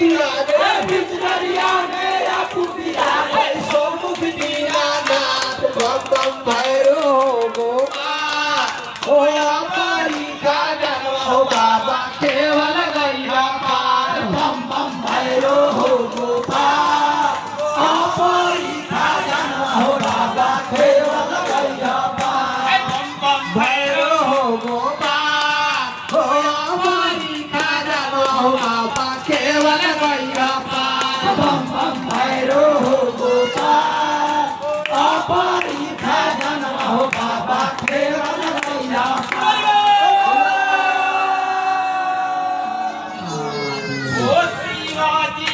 पुतिया रे भितरिया मेरा पुतिया रे सोमुख दीनानाथ बम बम भैरो गोपाल ओ हमारी काजल हो बाबा केवल गैया पार बम बम भैरो गोपाल हमारी काजल हो बाबा केवल गैया पार बम बम भैरो गोपाल ओ हमारी काजल हो बाबा केवल गैया पार बम बम भैरो गोपाल हमारी काजल हो बाबा केवल गैया पार ओ शिवाजी